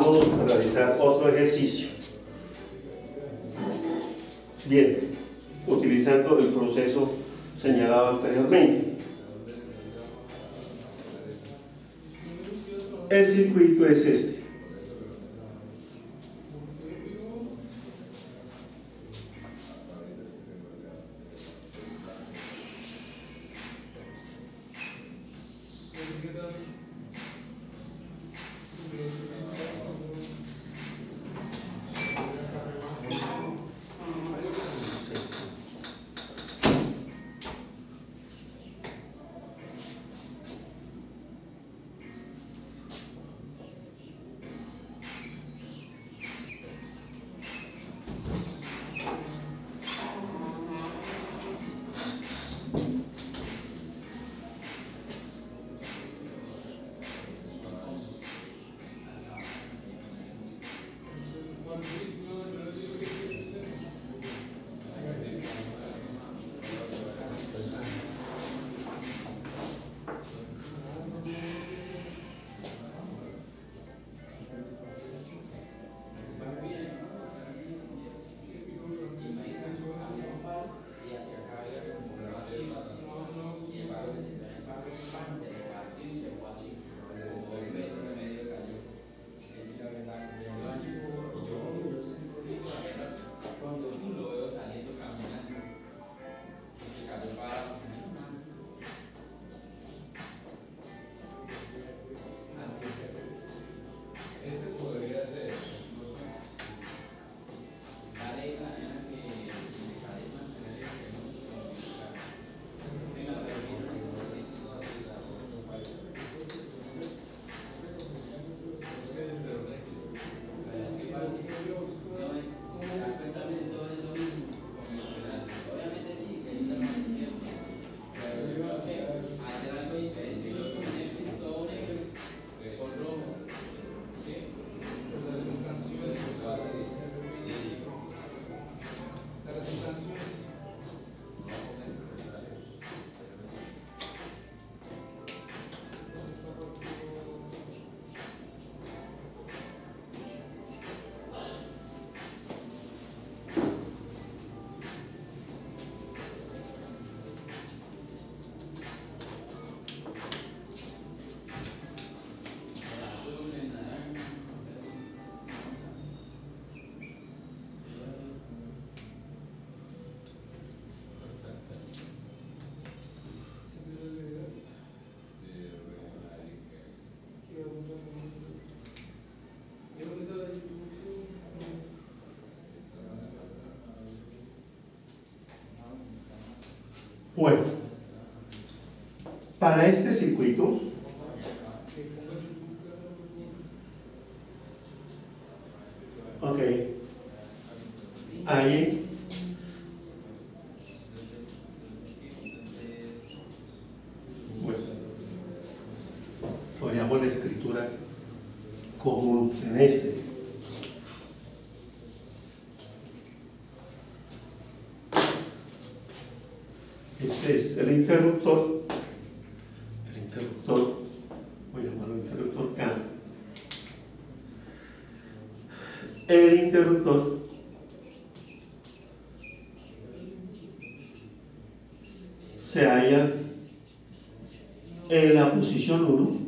vamos a realizar otro ejercicio. Bien, utilizando el proceso señalado anteriormente. El circuito es este. Bueno, para este circuito, ok, ahí bueno, veamos la escritura común en este. Este es el interruptor, voy a llamarlo interruptor K. El interruptor se halla en la posición 1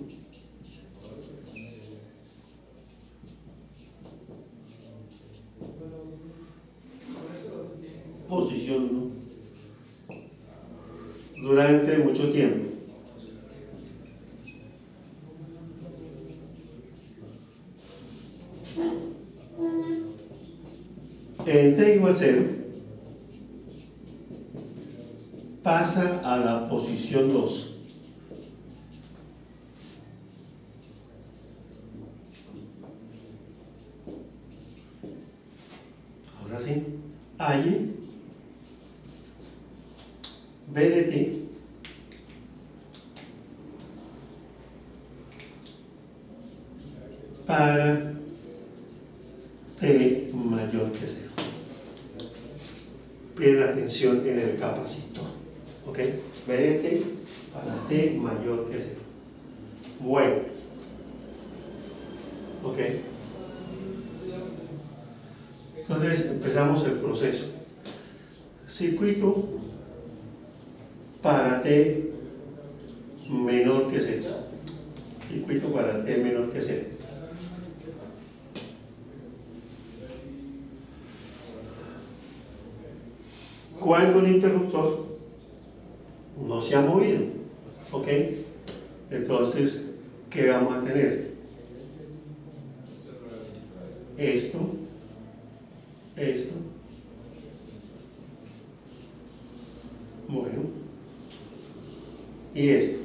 durante mucho tiempo. En t igual 0 pasa a la posición 2. Ahora sí, allí B de t para t mayor que 0. Piden atención en el capacitor. ¿Ok? B de t para t mayor que 0. Bueno. ¿Ok? Entonces empezamos el proceso. Circuito para T menor que 0. Circuito para T menor que 0. Cuando el interruptor no se ha movido, ¿ok? Entonces, ¿qué vamos a tener? Esto, bueno, y esto.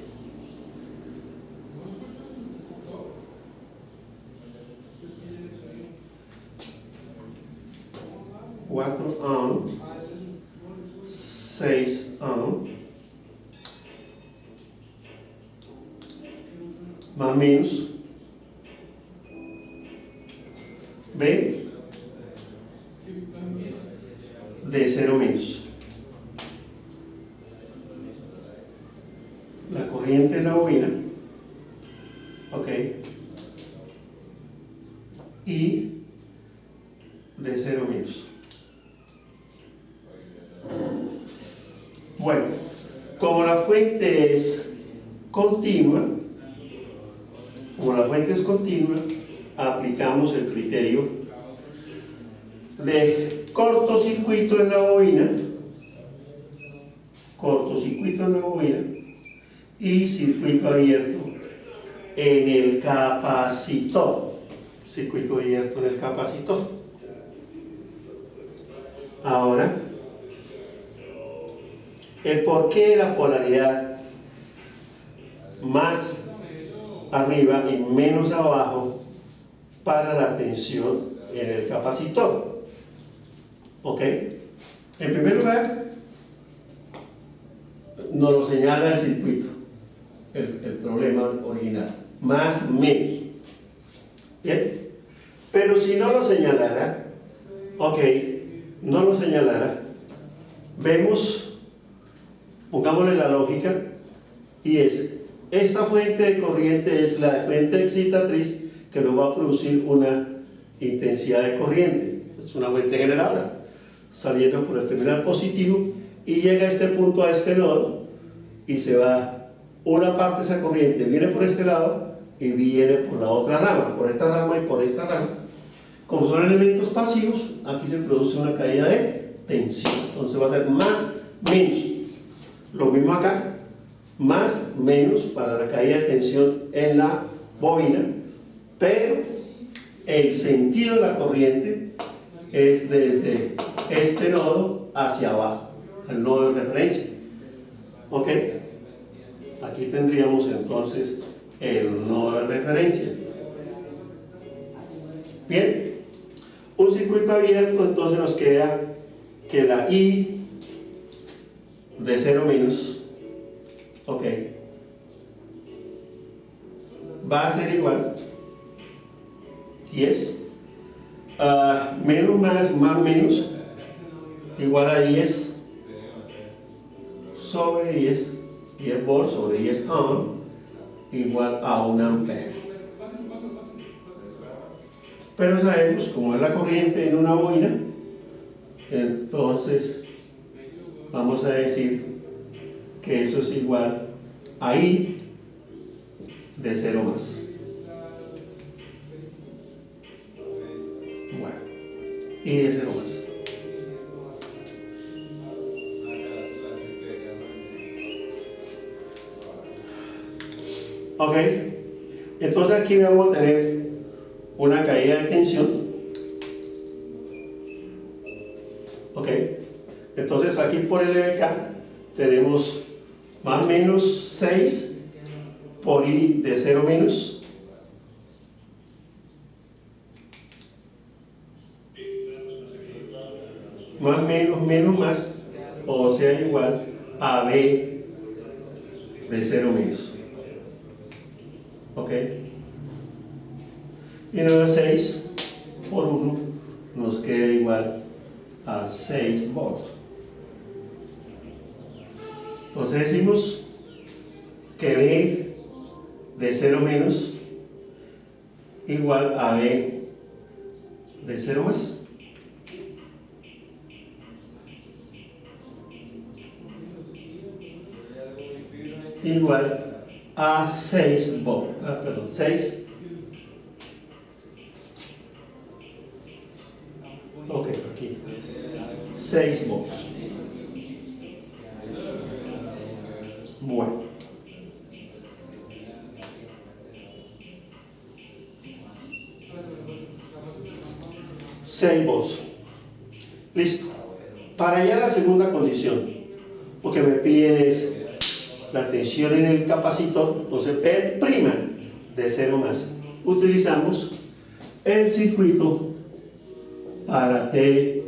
Cuatro ohm, 6 ohm, más menos B de 0 menos. La corriente en la bobina, ok, y de 0 menos. Bueno, como la fuente es continua, aplicamos el criterio de cortocircuito en la bobina, y circuito abierto en el capacitor. Circuito abierto en el capacitor. Ahora, el porqué de la polaridad más arriba y menos abajo para la tensión en el capacitor. ¿Ok? En primer lugar, nos lo señala el circuito, el problema original, más menos. ¿Bien? Pero si no lo señalara, ok, no lo señalara, vemos, pongámosle la lógica, y es, esta fuente de corriente es la fuente excitatriz que nos va a producir una intensidad de corriente. Es una fuente generadora, saliendo por el terminal positivo y llega a este punto, a este nodo, y se va una parte de esa corriente, viene por este lado y viene por la otra rama, por esta rama y por esta rama. Como son elementos pasivos, aquí se produce una caída de tensión. Entonces va a ser más, menos. Lo mismo acá, más, menos para la caída de tensión en la bobina, pero el sentido de la corriente es desde este nodo hacia abajo, el nodo de referencia. ¿Ok? Aquí tendríamos entonces el nodo de referencia. Bien, un circuito abierto, entonces nos queda que la I de 0 menos, ok, va a ser igual 10 menos más menos igual a 10 sobre 10 volts sobre 10 ohm igual a 1 ampere. Pero sabemos, como es la corriente en una bobina, entonces vamos a decir que eso es igual a I de 0 más. Bueno, I de 0 más. Ok, entonces aquí vamos a tener una caída de tensión. Ok, entonces aquí por el LBK tenemos más o menos 6 por I de 0 menos más menos más, o sea igual a B de 0 menos. ¿Ok? Y luego 6 por 1 nos queda igual a 6 volts. Entonces decimos que B de 0 menos igual a B de 0 más. igual a 6 volts, perdón, 6. Ok, aquí 6 volts. Bueno, volts. Listo. Para allá la segunda condición, lo que me piden es la tensión en el capacitor, entonces P' de 0 más. Utilizamos el circuito para T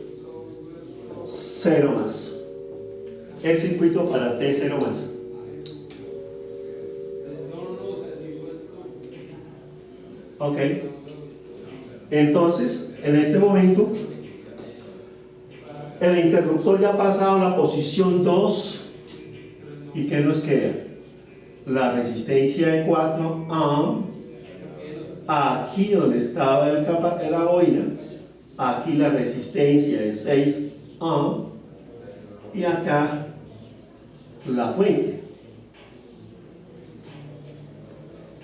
0 más. El circuito para T 0 más. Ok. Entonces, en este momento, el interruptor ya ha pasado a la posición 2. ¿Y qué nos queda? La resistencia de 4 ohm. Aquí donde estaba la boina, aquí la resistencia de 6 ohm. Y acá la fuente.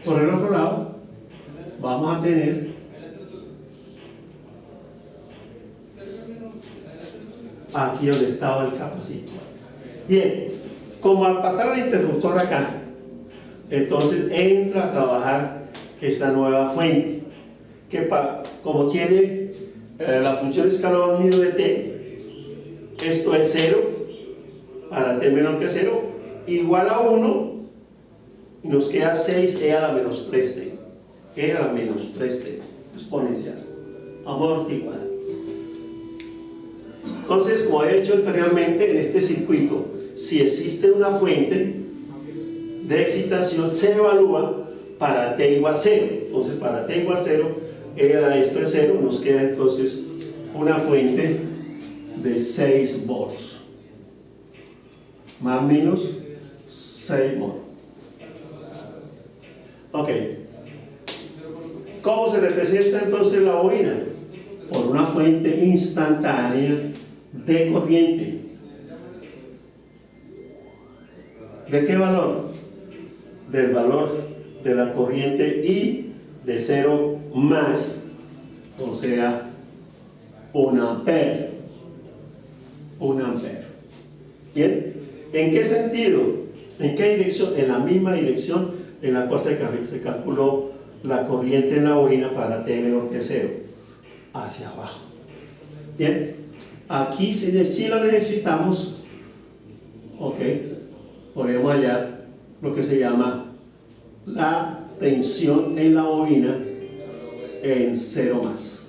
Por el otro lado, vamos a tener aquí donde estaba el capacitor. Bien, como al pasar el interruptor acá, entonces entra a trabajar esta nueva fuente, que como tiene la función escalar unido de t, esto es 0, para t menor que 0, igual a 1, y nos queda 6e a la menos 3t, e a la menos 3t, exponencial, amortiguada. Entonces, como he dicho anteriormente, en este circuito, si existe una fuente de excitación, se evalúa para t igual 0. Entonces, para t igual 0, esto es 0, nos queda entonces una fuente de 6 volts. Más o menos 6 volts. Ok. ¿Cómo se representa entonces la bobina? Por una fuente instantánea de corriente. ¿De qué valor? Del valor de la corriente I de 0 más, o sea, 1 ampere. 1 ampere. ¿Bien? ¿En qué sentido? ¿En qué dirección? En la misma dirección en la cual se calculó la corriente en la bobina para t menor que 0, hacia abajo. Bien, aquí si lo necesitamos, ok, podemos hallar lo que se llama la tensión en la bobina en 0 más.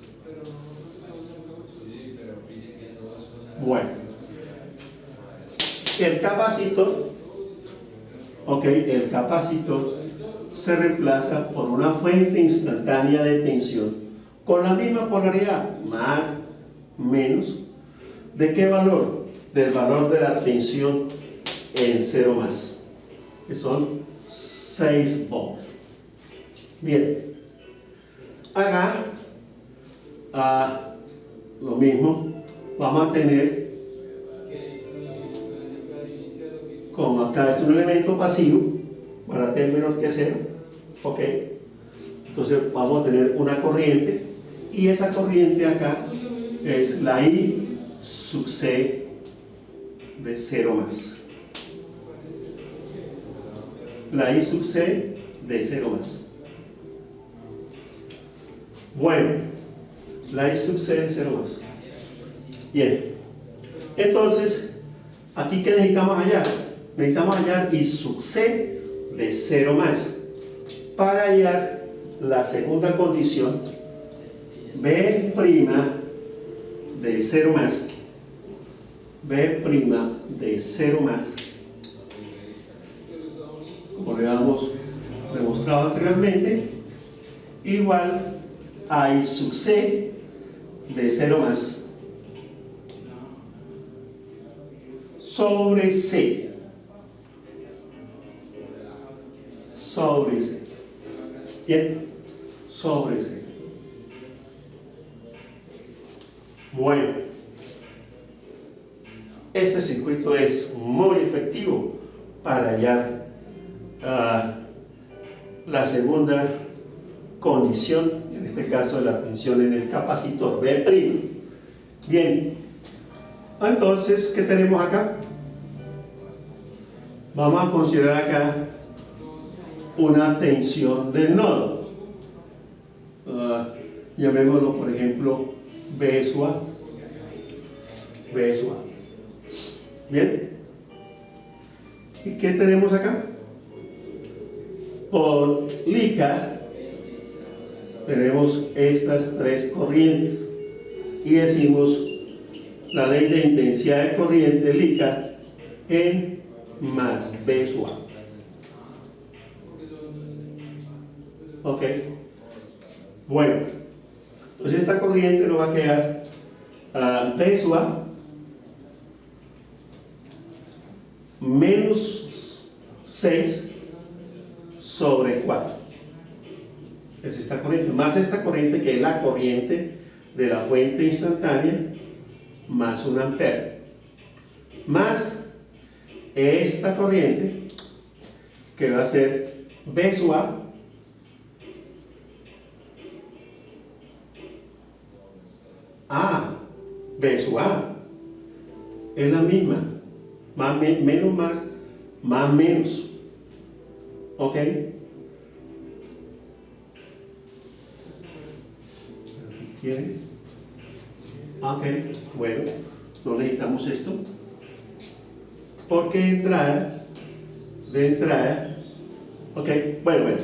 Bueno, el capacitor, ok, el capacitor se reemplaza por una fuente instantánea de tensión con la misma polaridad, más, menos. ¿De qué valor? Del valor de la tensión en 0 más, que son 6 volts. Bien, acá lo mismo, vamos a tener, como acá es un elemento pasivo, para t menor que 0, ok, entonces vamos a tener una corriente, y esa corriente acá es la I sub C de 0 más. La I sub C de 0 más. Bueno, la I sub C de 0 más. Bien, entonces, aquí ¿qué necesitamos hallar? Necesitamos hallar I sub C de 0 más. Para hallar la segunda condición, B' de 0 más, B' de 0 más, como le habíamos demostrado anteriormente, igual a I sub C de 0 más sobre C. Sobre C. Bien, sobre C. Bueno, este circuito es muy efectivo para hallar la segunda condición, en este caso la tensión en el capacitor B'. Bien, entonces, ¿qué tenemos acá? Vamos a considerar acá una tensión del nodo. Llamémoslo, por ejemplo, B sub A. B sub A. Bien. ¿Y qué tenemos acá? Por LICA tenemos estas tres corrientes y decimos la ley de intensidad de corriente LICA en más B sub A. Ok. Bueno, entonces esta corriente nos va a quedar B sub A menos 6 sobre 4. Es esta corriente, más esta corriente que es la corriente de la fuente instantánea, más 1 ampere, más esta corriente que va a ser B sub A B sub A es la misma, menos más menos, ¿ok? ¿Quieren? Ok, bueno, no necesitamos esto porque de entrada, ok, bueno,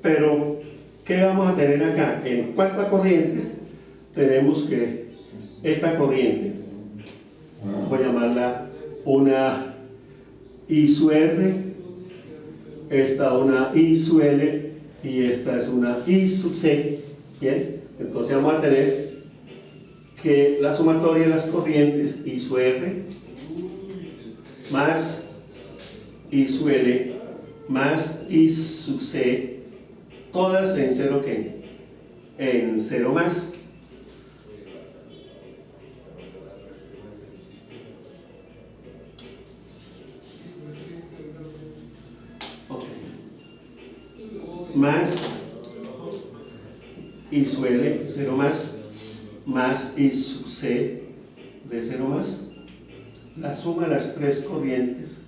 pero ¿qué vamos a tener acá? En cuanto a corrientes, tenemos que esta corriente, voy a llamarla una I sub R, esta una I sub L y esta es una I sub C. Bien, entonces vamos a tener que la sumatoria de las corrientes I sub R más I sub L más I sub C, todas en 0 ¿qué? En 0 más. Más I sub L 0 más I sub C de 0 más, la suma de las tres corrientes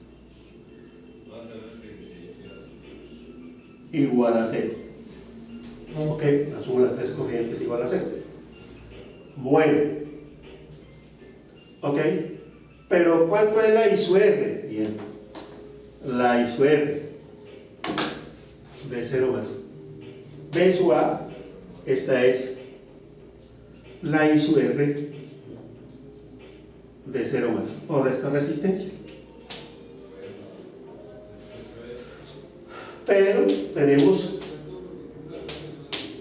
igual a 0. Ok, la suma de las tres corrientes igual a 0. Bueno, ok, pero ¿cuánto es la I sub R? Bien, la I sub R de 0 más. B sub A, esta es la I sub R de 0 más, por esta resistencia. Pero tenemos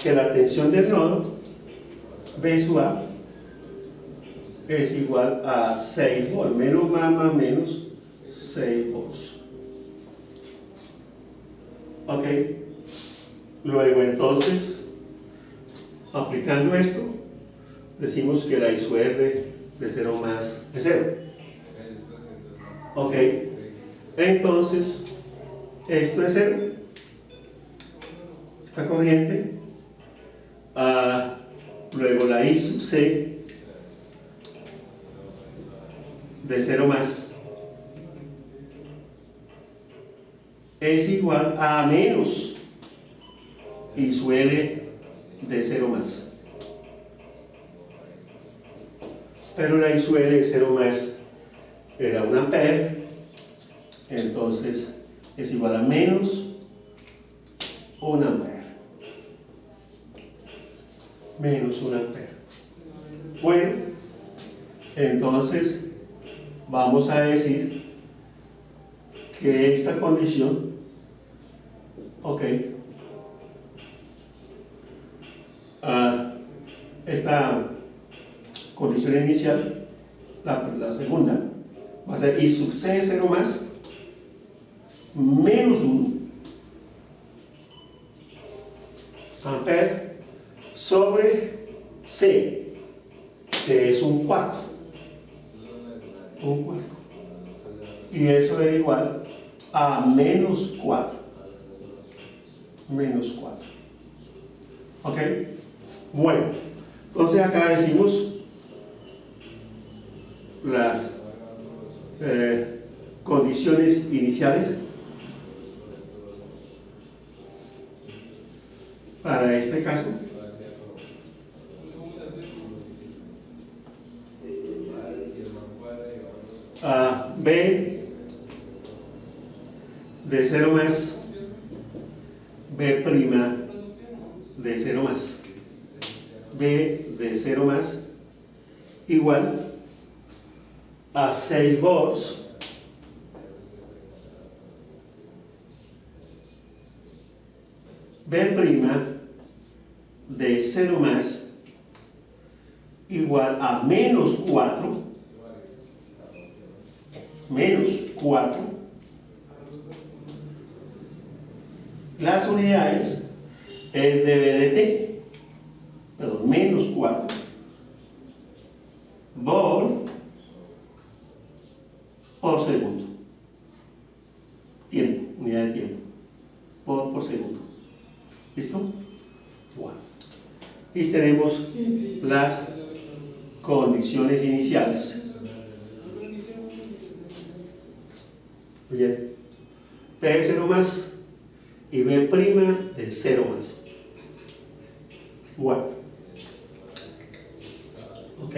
que la tensión del nodo B sub A es igual a 6 volts, menos más menos 6 volts. Ok, luego entonces, aplicando esto, decimos que la I sub R de 0 más es 0. Ok, entonces, esto es 0, esta corriente, luego la I sub C de 0 más es igual a menos I sub L de 0 más. Pero la I sub L de 0 más era 1 ampere, entonces es igual a menos 1 ampere. Menos 1 ampere. Bueno, entonces vamos a decir que esta condición, ok, esta condición inicial, la segunda, va a ser I sub C de 0 más menos 1 ampere sobre C, que es un cuarto, y eso es igual a menos 4. Menos 4. ¿Ok? Bueno, entonces acá decimos las condiciones iniciales para este caso. B de 0 más, B' de 0 más, B de 0 más igual a 6 volts B' de 0 más igual a menos 4, las unidades es de B de T, perdón, menos 4 volt por segundo. Tiempo, unidad de tiempo, por segundo. ¿Listo? Bueno. Y tenemos las condiciones iniciales. Bien. P de 0 más y B' de 0 más. Bueno. ¿Ok?